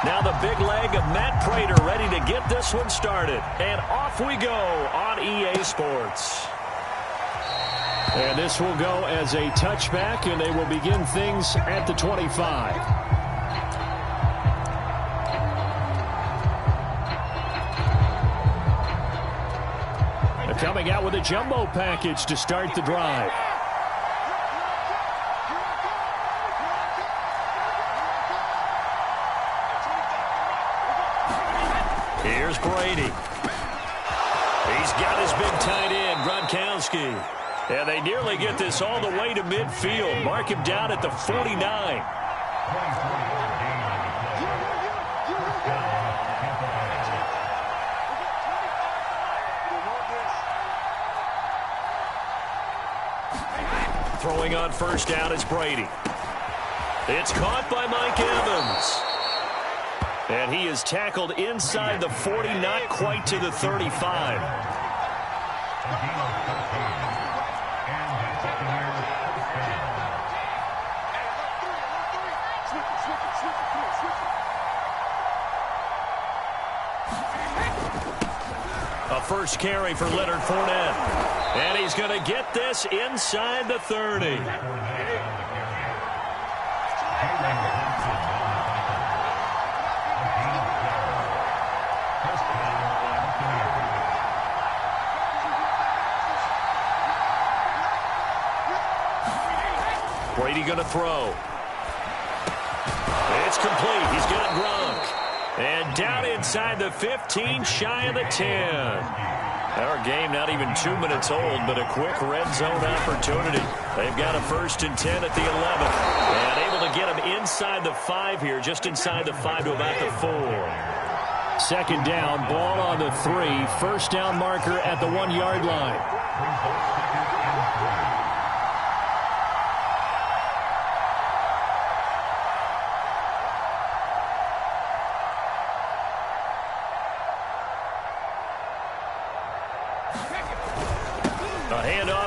Now the big leg of Matt Prater ready to get this one started. And off we go on EA Sports. And this will go as a touchback, and they will begin things at the 25. They're coming out with a jumbo package to start the drive. Here's Brady. He's got his big tight end, Gronkowski. And they nearly get this all the way to midfield. Mark him down at the 49. Throwing on first down is Brady. It's caught by Mike Evans. And he is tackled inside the 40, not quite to the 35. A first carry for Leonard Fournette. And he's going to get this inside the 30. Brady going to throw. It's complete. He's got Gronk. And down inside the 15, shy of the 10. Our game not even 2 minutes old, but a quick red zone opportunity. They've got a 1st and 10 at the 11. And able to get him inside the 5 here, just inside the 5 to about the 4. Second down, ball on the 3. First down marker at the 1-yard line.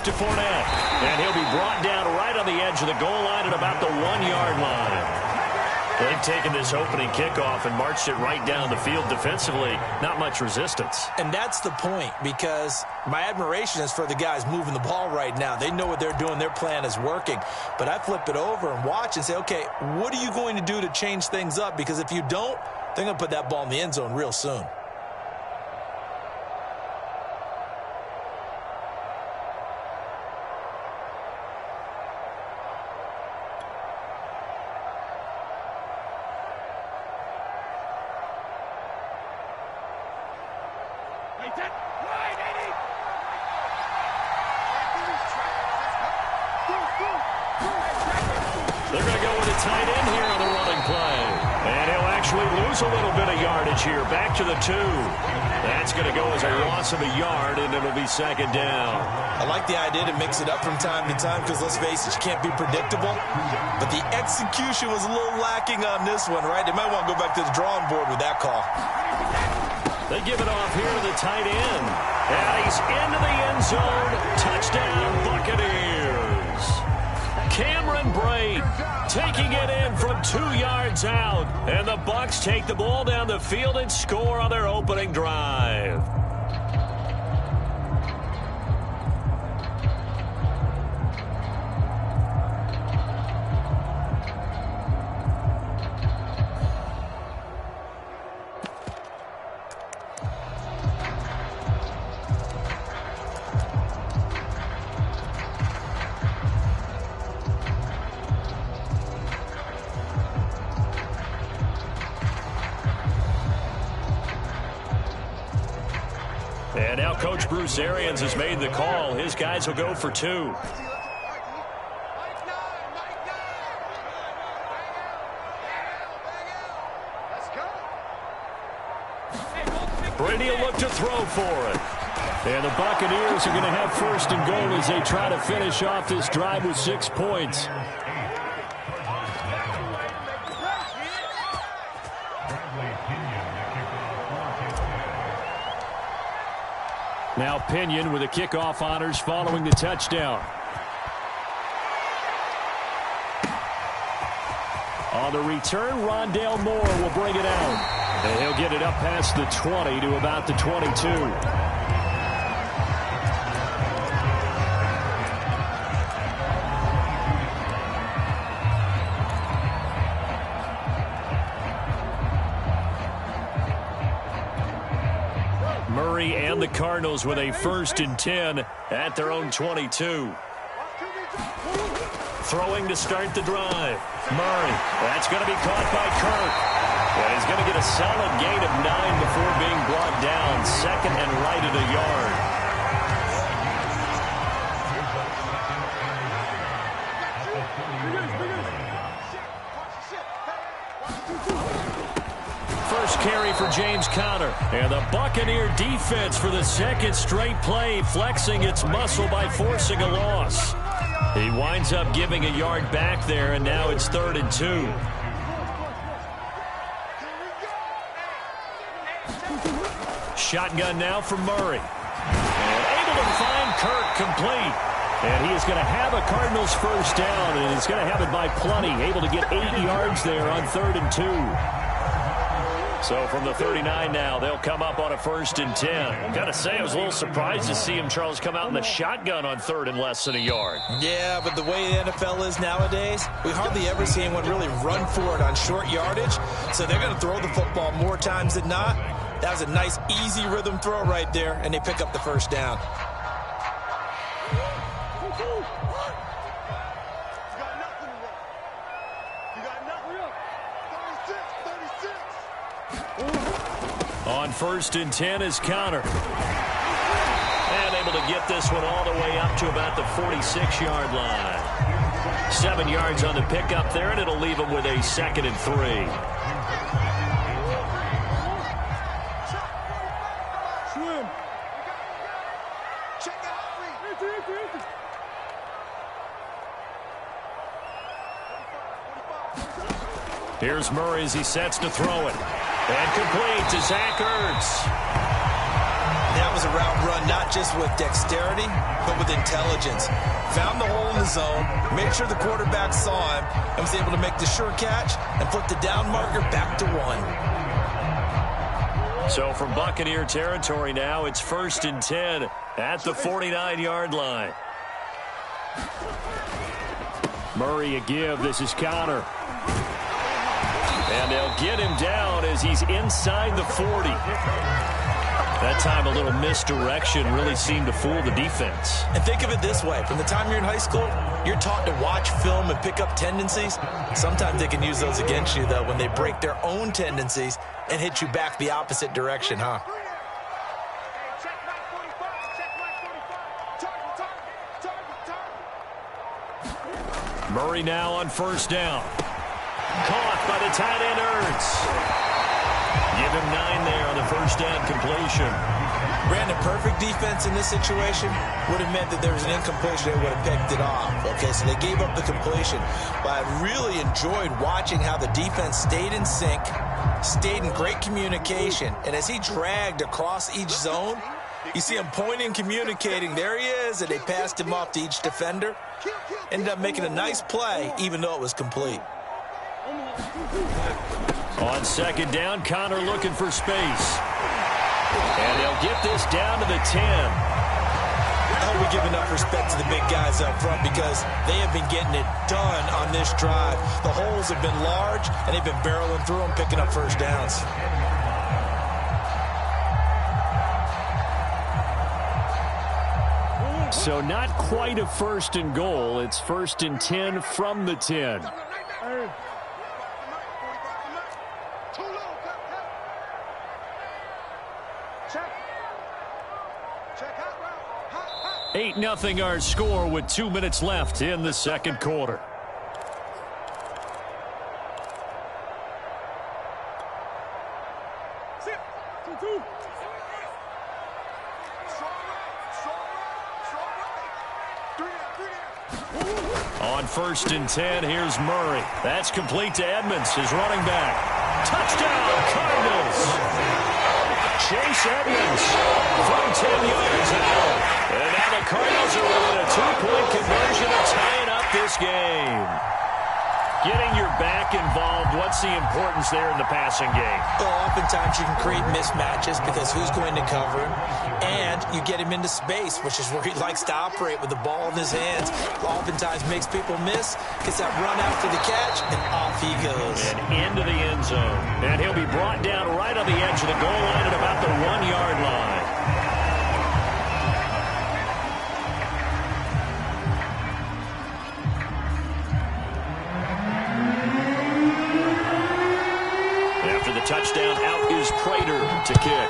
To Fournette, and he'll be brought down right on the edge of the goal line at about the 1-yard line. They've taken this opening kickoff and marched it right down the field defensively. Not much resistance. And that's the point, because my admiration is for the guys moving the ball right now. They know what they're doing. Their plan is working. But I flip it over and watch and say, okay, what are you going to do to change things up? Because if you don't, they're going to put that ball in the end zone real soon. They're going to go with a tight end here on the running play. And he'll actually lose a little bit of yardage here. Back to the 2. That's going to go as a loss of a yard, and it'll be second down. I like the idea to mix it up from time to time because, let's face it, you can't be predictable. But the execution was a little lacking on this one, right? They might want to go back to the drawing board with that call. They give it off here to the tight end. And he's into the end zone. Touchdown, Buccaneers. Cameron Brate taking it in from 2 yards out. And the Bucs take the ball down the field and score on their opening drive. And now Coach Bruce Arians has made the call. His guys will go for 2. Brady will look to throw for it. And the Buccaneers are going to have 1st and goal as they try to finish off this drive with 6 points. Now Pinion with the kickoff honors following the touchdown. On the return, Rondale Moore will bring it out. And he'll get it up past the 20 to about the 22. Murray and the Cardinals with a 1st and 10 at their own 22. Throwing to start the drive. Murray, that's going to be caught by Kirk. And he's going to get a solid gain of 9 before being brought down. 2nd and right at a yard. First carry for James Conner. And the Buccaneer defense for the 2nd straight play, flexing its muscle by forcing a loss. He winds up giving a yard back there, and now it's 3rd and 2. Shotgun now for Murray. And able to find Kirk complete. And he is going to have a Cardinals 1st down, and he's going to have it by plenty. Able to get 8 yards there on 3rd and 2. So from the 39 now, they'll come up on a 1st and 10. Got to say, I was a little surprised to see him, Charles, come out in the shotgun on 3rd and less than a yard. Yeah, but the way the NFL is nowadays, we hardly ever see anyone really run for it on short yardage. So they're going to throw the football more times than not. That was a nice, easy rhythm throw right there, and they pick up the 1st down. On 1st and 10 is Conner. And able to get this one all the way up to about the 46-yard line. 7 yards on the pickup there, and it'll leave him with a 2nd and 3. Here's Murray as he sets to throw it. And complete to Zach Ertz. That was a route run not just with dexterity, but with intelligence. Found the hole in the zone, made sure the quarterback saw him, and was able to make the sure catch and flip the down marker back to 1. So from Buccaneer territory now, it's 1st and 10 at the 49-yard line. Murray a give. This is Conner. And they'll get him down as he's inside the 40. That time a little misdirection really seemed to fool the defense. And think of it this way. From the time you're in high school, you're taught to watch film and pick up tendencies. Sometimes they can use those against you, though, when they break their own tendencies and hit you back the opposite direction, huh? Murray now on 1st down. Caught by the tight end Ertz. Give him 9 there on the 1st down completion. Brandon, perfect defense in this situation would have meant that there was an incompletion. They would have picked it off. Okay, so they gave up the completion. But I really enjoyed watching how the defense stayed in sync, stayed in great communication. And as he dragged across each zone, you see him pointing, communicating. There he is, and they passed him off to each defender. Ended up making a nice play, even though it was complete. On 2nd down, Conner looking for space. And they'll get this down to the 10. I hope we give enough respect to the big guys up front because they have been getting it done on this drive. The holes have been large, and they've been barreling through them, picking up 1st downs. So not quite a 1st and goal. It's 1st and 10 from the 10. 8-0 our score with 2 minutes left in the 2nd quarter. On 1st and 10, here's Murray. That's complete to Edmonds, his running back. Touchdown, Cardinals! Chase Edmonds from 10 yards out. And now the Cardinals are within a 2-point conversion of tying up this game. Getting your back involved, what's the importance there in the passing game? Well, oftentimes you can create mismatches because who's going to cover him, and you get him into space, which is where he likes to operate with the ball in his hands. Oftentimes makes people miss, gets that run after the catch, and off he goes. And into the end zone. And he'll be brought down right on the edge of the goal line at about the 1-yard line. Touchdown, out is Prater to kick.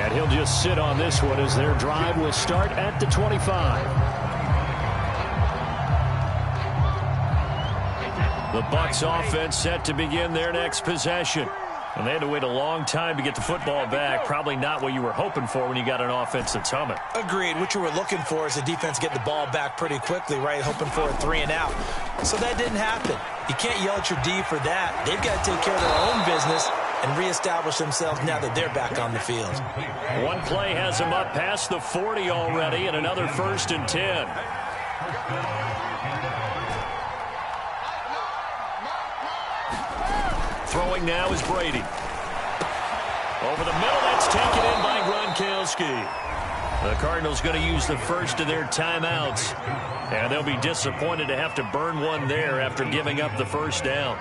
And he'll just sit on this one as their drive will start at the 25. The Bucs offense set to begin their next possession. And they had to wait a long time to get the football back. Probably not what you were hoping for when you got an offense that's humming. Agreed. What you were looking for is the defense get the ball back pretty quickly, right? Hoping for a 3-and-out. So that didn't happen. You can't yell at your D for that. They've got to take care of their own business and reestablish themselves now that they're back on the field. One play has them up past the 40 already, and another 1st and 10. Throwing now is Brady. Over the middle, that's taken in by Gronkowski. The Cardinals going to use the first of their timeouts. And they'll be disappointed to have to burn one there after giving up the first down.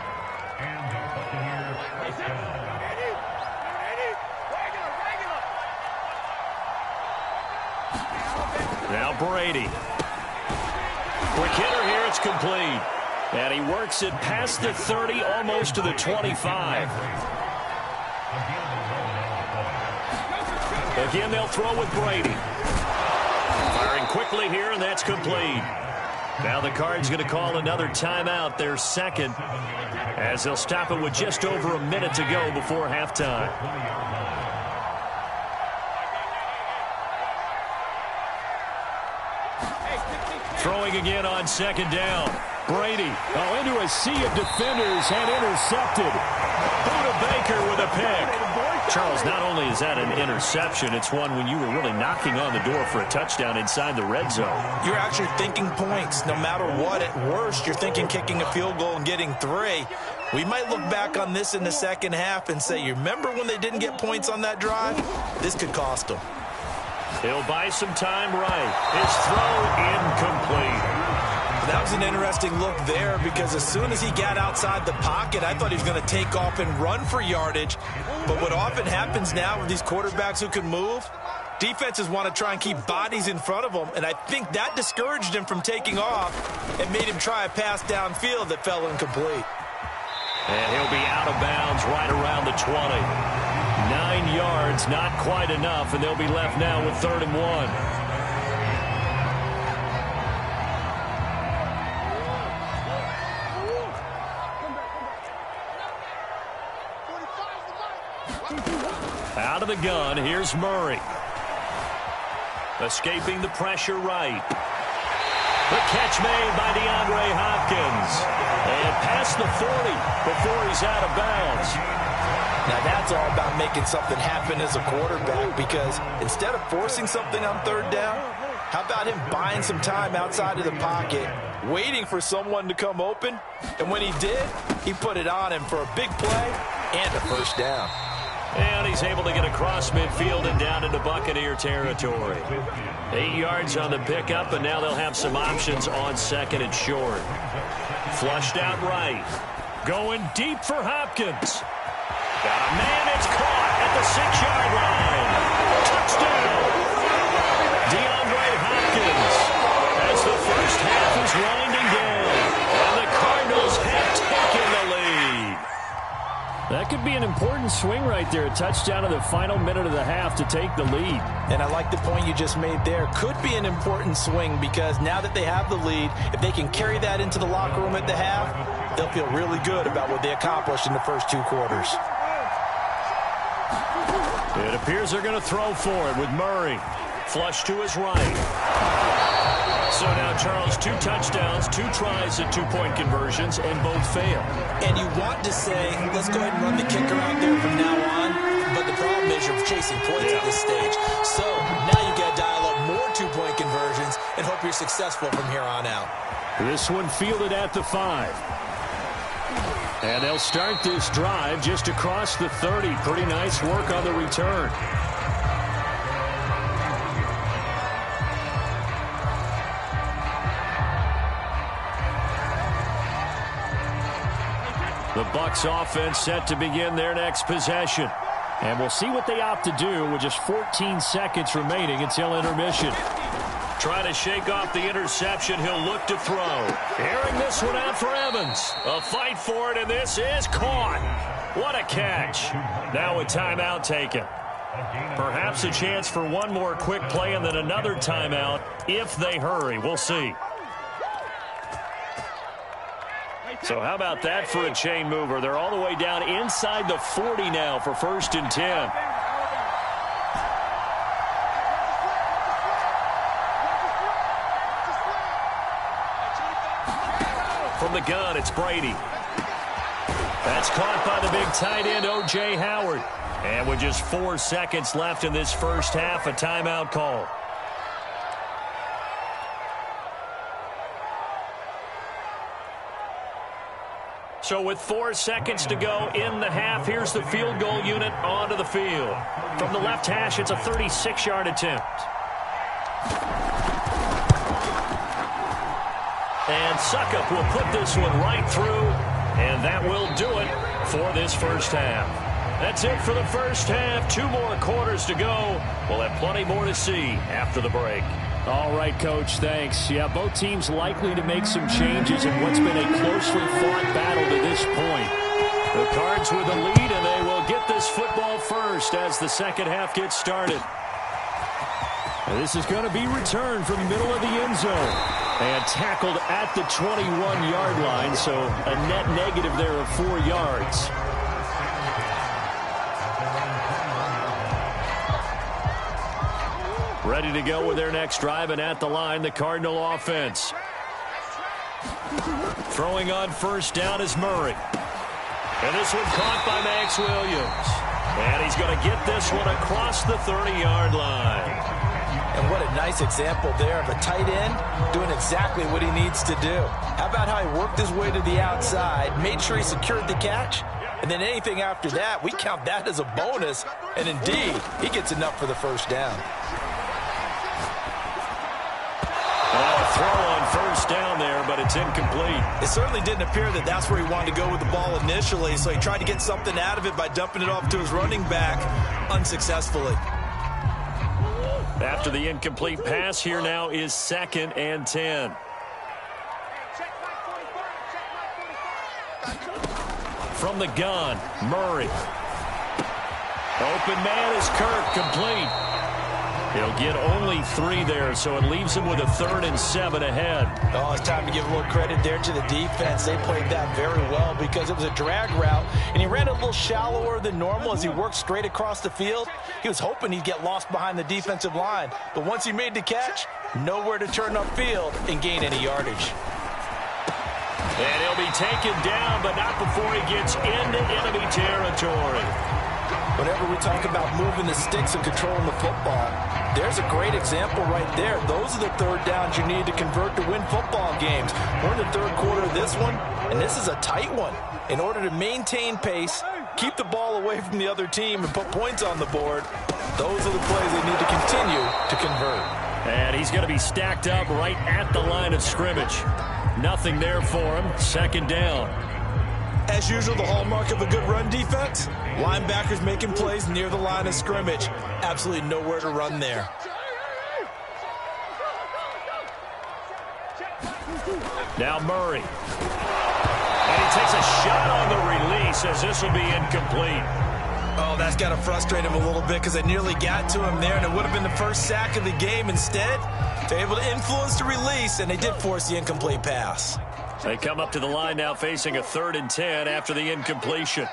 Now Brady. Quick hitter here, it's complete. And he works it past the 30, almost to the 25. Again, they'll throw with Brady. Firing quickly here, and that's complete. Now the Cards going to call another timeout, their second, as they'll stop it with just over a minute to go before halftime. Throwing again on 2nd down. Brady into a sea of defenders and intercepted. Buda Baker with a pick. Charles, not only is that an interception, it's one when you were really knocking on the door for a touchdown inside the red zone. You're actually thinking points. No matter what, at worst, you're thinking kicking a field goal and getting 3. We might look back on this in the second half and say, you remember when they didn't get points on that drive? This could cost them. He'll buy some time right. His throw incomplete. That was an interesting look there because as soon as he got outside the pocket, I thought he was going to take off and run for yardage. But what often happens now with these quarterbacks who can move, defenses want to try and keep bodies in front of them, and I think that discouraged him from taking off and made him try a pass downfield that fell incomplete. And he'll be out of bounds right around the 20. 9 yards, not quite enough, and they'll be left now with 3rd and 1. Out of the gun, here's Murray. Escaping the pressure right. The catch made by DeAndre Hopkins. And past the 40 before he's out of bounds. Now that's all about making something happen as a quarterback because instead of forcing something on 3rd down, how about him buying some time outside of the pocket, waiting for someone to come open, and when he did, he put it on him for a big play and a 1st down. And he's able to get across midfield and down into Buccaneer territory. 8 yards on the pickup, and now they'll have some options on 2nd and short. Flushed out right. Going deep for Hopkins. Got a man, it's caught at the 6-yard line. Touchdown! DeAndre Hopkins as the first half is winding down. And the Cardinals have taken the lead. That could be an important swing right there. A touchdown in the final minute of the half to take the lead. And I like the point you just made there. Could be an important swing because now that they have the lead, if they can carry that into the locker room at the half, they'll feel really good about what they accomplished in the first 2 quarters. It appears they're going to throw for it with Murray. Flush to his right. So now, Charles, 2 touchdowns, 2 tries at 2-point conversions, and both fail. And you want to say, let's go ahead and run the kicker out there from now on, but the problem is you're chasing points at this stage. So now you got to dial up more 2-point conversions. and hope you're successful from here on out. This one fielded at the 5. And they'll start this drive just across the 30. Pretty nice work on the return. The Bucs offense set to begin their next possession. And we'll see what they opt to do with just 14 seconds remaining until intermission. Trying to shake off the interception. He'll look to throw. Airing this one out for Evans. A fight for it, and this is caught. What a catch. Now a timeout taken. Perhaps a chance for one more quick play and then another timeout if they hurry. We'll see. So how about that for a chain mover? They're all the way down inside the 40 now for 1st and 10. From the gun, it's Brady. That's caught by the big tight end, O.J. Howard. And with just 4 seconds left in this first half, a timeout call. So with 4 seconds to go in the half, here's the field goal unit onto the field. From the left hash, it's a 36-yard attempt. And Suckup will put this one right through, and that will do it for this first half. That's it for the first half. 2 more quarters to go. We'll have plenty more to see after the break. All right, Coach, thanks. Yeah, both teams likely to make some changes in what's been a closely fought battle to this point. The Cards with the lead, and they will get this football first as the second half gets started. This is going to be returned from the middle of the end zone. And tackled at the 21-yard line, so a net negative there of 4 yards. Ready to go with their next drive, and at the line, the Cardinal offense. Throwing on first down is Murray. And this one caught by Max Williams. And he's going to get this one across the 30-yard line. And what a nice example there of a tight end doing exactly what he needs to do. How about how he worked his way to the outside, made sure he secured the catch, and then anything after that, we count that as a bonus. And indeed, he gets enough for the first down. Throw on first down there, but it's incomplete. It certainly didn't appear that that's where he wanted to go with the ball initially, so he tried to get something out of it by dumping it off to his running back unsuccessfully. After the incomplete pass, here now is 2nd and 10. From the gun, Murray. Open man is Kirk, complete. He'll get only 3 there, so it leaves him with a 3rd and 7 ahead. Oh, it's time to give a little credit there to the defense. They played that very well because it was a drag route, and he ran a little shallower than normal as he worked straight across the field. He was hoping he'd get lost behind the defensive line, but once he made the catch, nowhere to turn upfield and gain any yardage. And he'll be taken down, but not before he gets into enemy territory. Whenever we talk about moving the sticks and controlling the football, there's a great example right there. Those are the 3rd downs you need to convert to win football games. We're in the 3rd quarter of this one, and this is a tight one. In order to maintain pace, keep the ball away from the other team, and put points on the board, those are the plays they need to continue to convert. And he's going to be stacked up right at the line of scrimmage. Nothing there for him. 2nd down. As usual, the hallmark of a good run defense, linebackers making plays near the line of scrimmage. Absolutely nowhere to run there. Now Murray. And he takes a shot on the release as this will be incomplete. Oh, that's got to frustrate him a little bit because they nearly got to him there, and it would have been the first sack of the game. Instead, they're able to influence the release, and they did force the incomplete pass. They come up to the line now facing a 3rd and 10 after the incompletion.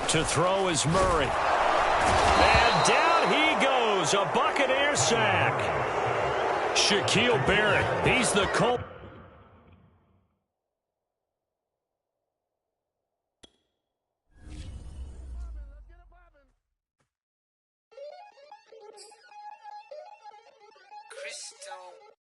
To throw is Murray. And down he goes. A Buccaneer sack. Shaquille Barrett. He's the Colt. Crystal.